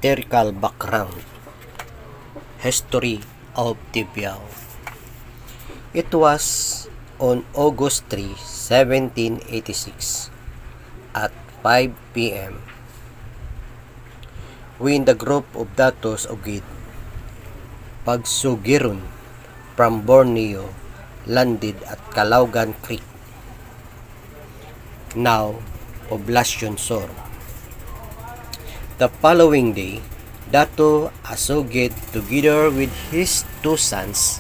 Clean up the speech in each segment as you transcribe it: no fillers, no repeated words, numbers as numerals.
Historical background. History of Tibiao. It was on August 3, 1786 at 5 p.m. when the group of Datos Ogid Pagsugiron from Borneo landed at Calaugan Creek, now Poblacion Sur. The following day, Dato Asogid, together with his 2 sons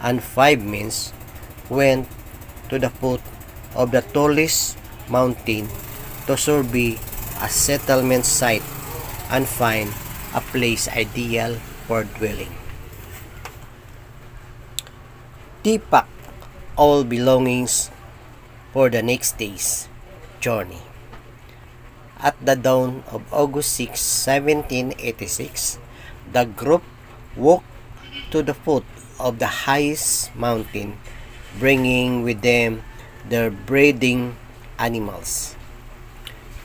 and 5 men, went to the foot of the tallest mountain to survey a settlement site and find a place ideal for dwelling. They packed all belongings for the next day's journey. At the dawn of August 6, 1786, the group walked to the foot of the highest mountain, bringing with them their breeding animals,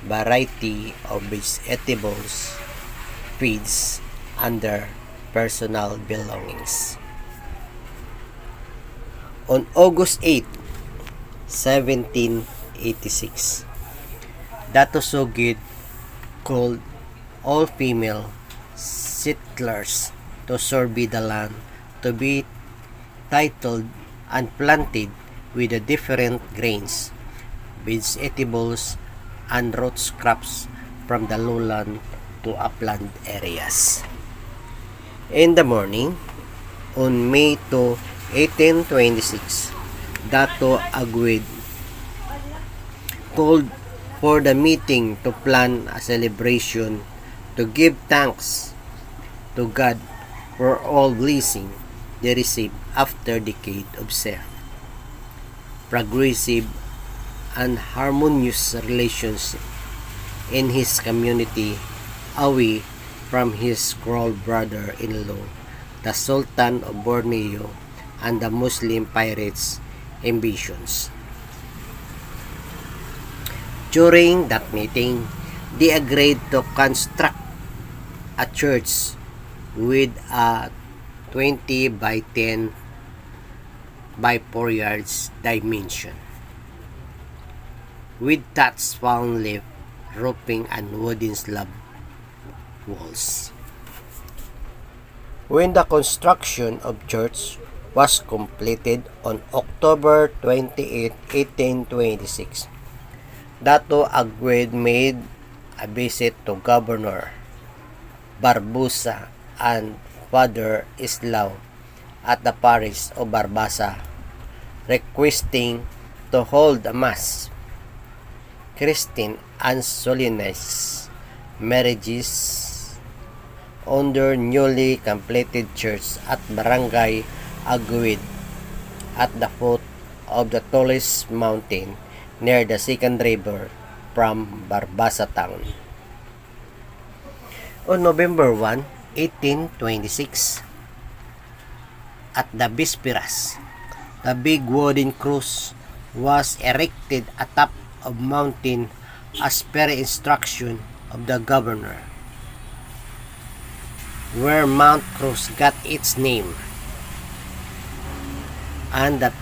variety of vegetables, feeds, and their personal belongings. On August 8, 1786, Dato Sogid called all female settlers to survey the land to be titled and planted with the different grains, vegetables, and root crops from the lowland to upland areas. In the morning, on May 2, 1826, Dato Agwid called for the meeting to plan a celebration to give thanks to God for all blessing they received after decade of safe, progressive, and harmonious relations in his community away from his cruel brother-in-law, the Sultan of Borneo, and the Muslim pirates' ambitions. During that meeting, they agreed to construct a church with a 20 by 10 by 4 yards dimension, with thatched palm leaf roofing and wooden slab walls. When the construction of church was completed on October 28, 1826, Dato Agwid made a visit to Governor Barbosa and Father Islao at the parish of Barbasa, requesting to hold a mass, Christian and solemnized marriages on their newly completed church at Barangay Agwid at the foot of the tallest mountain near the second river from Barbasa town. On November 1, 1826, at the Bisperas, the big wooden cross was erected atop of mountain as per instruction of the governor, where Mount Cross got its name, and the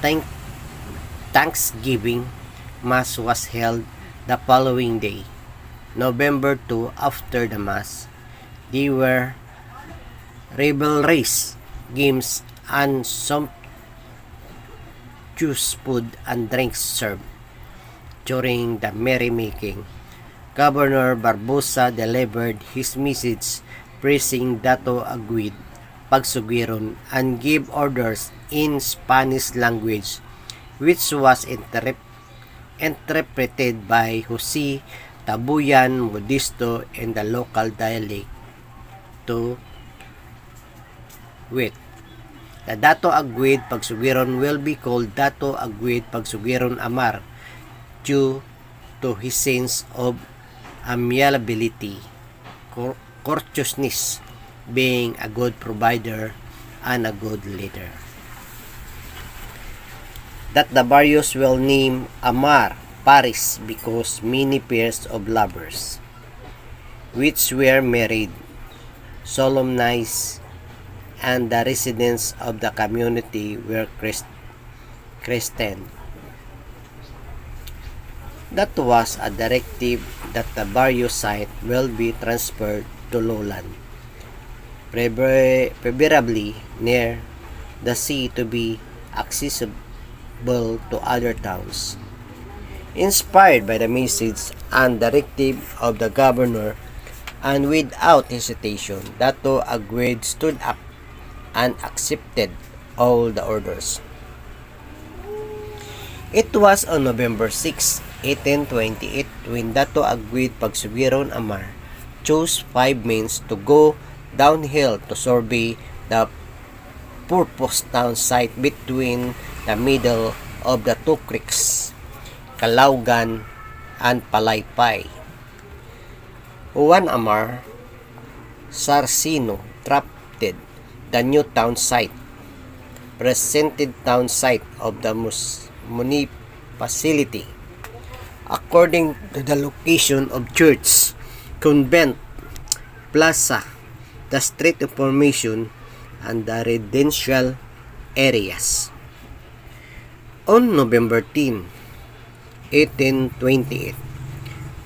Thanksgiving Mass was held the following day, November 2. After the Mass, there were revelries, games, and sumptuous food and drinks served. During the merrymaking, Governor Barbosa delivered his message praising Dato Agwid Pagsugiron and gave orders in Spanish language, which was interpreted by Jose Tabuyan Modisto in the local dialect to wit: the Dato Agwid Pagsugiron will be called Dato Agwid Pagsugiron Amar due to his sense of amiability, courteousness, being a good provider and a good leader. That the Barrios will name Amar Paris because many pairs of lovers, which were married, solemnized, and the residents of the community were christened. That was a directive that the Barrio site will be transferred to lowland, preferably near the sea to be accessible to other towns. Inspired by the message and directive of the governor, and without hesitation, Dato Agwid stood up and accepted all the orders. It was on November 6, 1828 when Dato Agwid Pagsubiron Amar chose 5 men to go downhill to survey the purpose town site between the middle of the two creeks, Calaugan and Palaypay. Juan Amar Sarcino drafted the new town site, presented town site of the municipality according to the location of church, convent, plaza, the street information, and the residential areas. On November 10, 1828,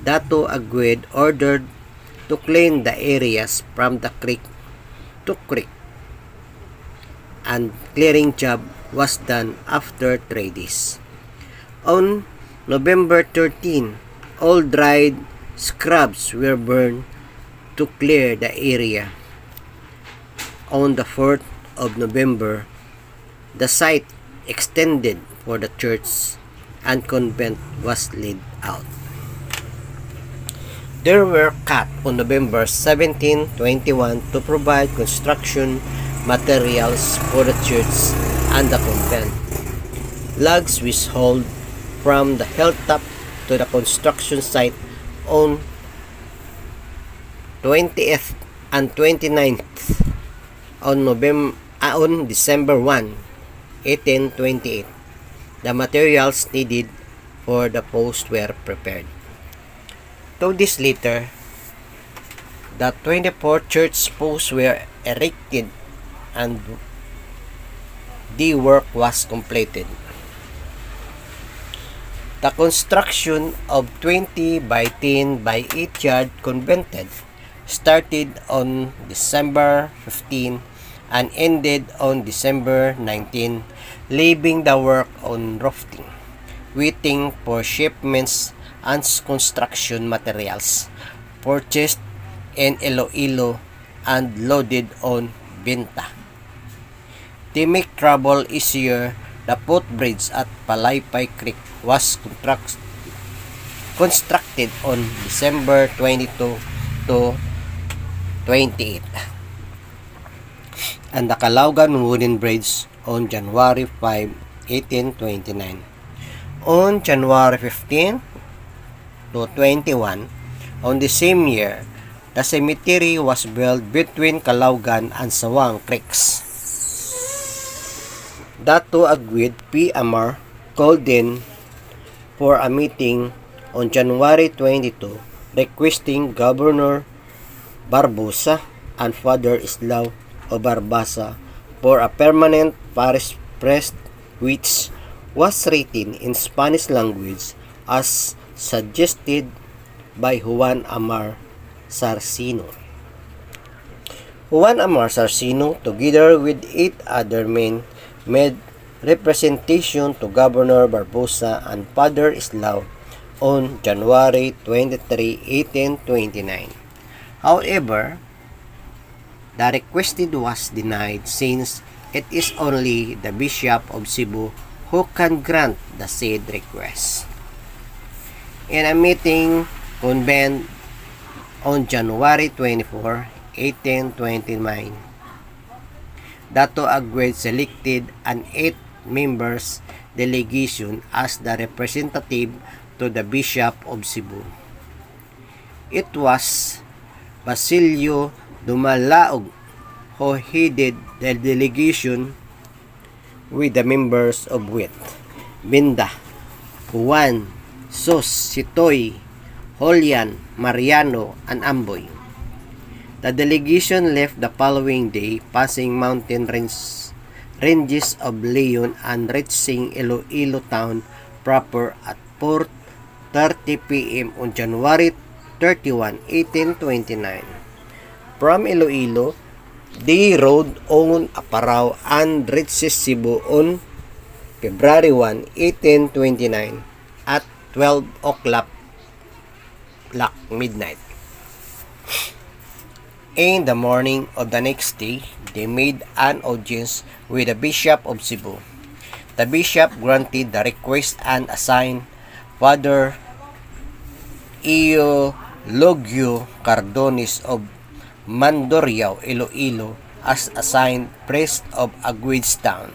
Dato Agwid ordered to clean the areas from the creek to creek, and clearing job was done after 3 days. On November 13, all dried scrubs were burned to clear the area. On the 4th of November, the site extended for the church and convent was laid out. There were cut on November 17, 21 to provide construction materials for the church and the convent. Logs were hauled from the hilltop to the construction site on 20th and 29th on December 1, 1828. The materials needed for the post were prepared. 2 days later, the 24 church posts were erected and the work was completed. The construction of 20 by 10 by 8 yard convent started on December 15 and ended on December 19, leaving the work on roofing, waiting for shipments and construction materials purchased in Iloilo and loaded on Binta. To make travel easier, the footbridge at Palaypay Creek was constructed on December 22 to 28, and the Calaugan wooden bridge on January 5, 1829. On January 15 to 21, on the same year, the cemetery was built between Calaugan and Sawang Creeks. Dato Agwid P. Amar called in for a meeting on January 22, requesting Governor Barbosa and Father Islao o Barbasa for a permanent parish priest which was written in Spanish language as suggested by Juan Amar Sarcino. Juan Amar Sarcino, together with 8 other men, made representation to Governor Barbosa and Father Islao on January 23, 1829. However, the requested was denied since it is only the Bishop of Cebu who can grant the said request. In a meeting convened on January 24, 1829, Dato Agwid selected an 8 members delegation as the representative to the Bishop of Cebu. It was Basilio Dumalaog who headed the delegation with the members of Wit, Binda, Juan, Sos, Sitoy, Holian, Mariano, and Amboy. The delegation left the following day, passing mountain ranges of Leon and reaching Iloilo town proper at 4:30 p.m. on January 31, 1829. From Iloilo, they rode on Aparaw and reached Cebu on February 1, 1829 at 12 o'clock midnight. In the morning of the next day, they made an audience with the Bishop of Cebu. The bishop granted the request and assigned Father Eulogio Cardones of Mandurriao, Iloilo, as assigned priest of Aguids town.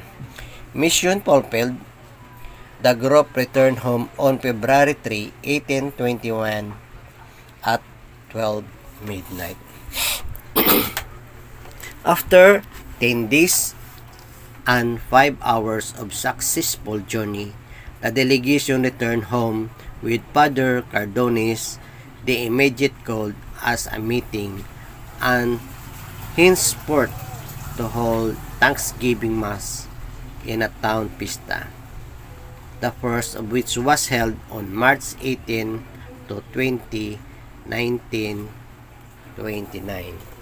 Mission fulfilled, the group returned home on February 3, 1821 at 12 midnight. After 10 days and 5 hours of successful journey, the delegation returned home with Father Cardones. They immediately called as a meeting and henceforth to hold Thanksgiving Mass in a town pista, the first of which was held on March 18 to 20, 1929.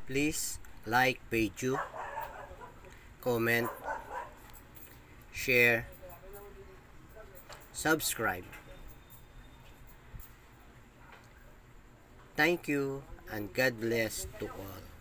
Please like page, comment, share, subscribe. Thank you and God bless to all.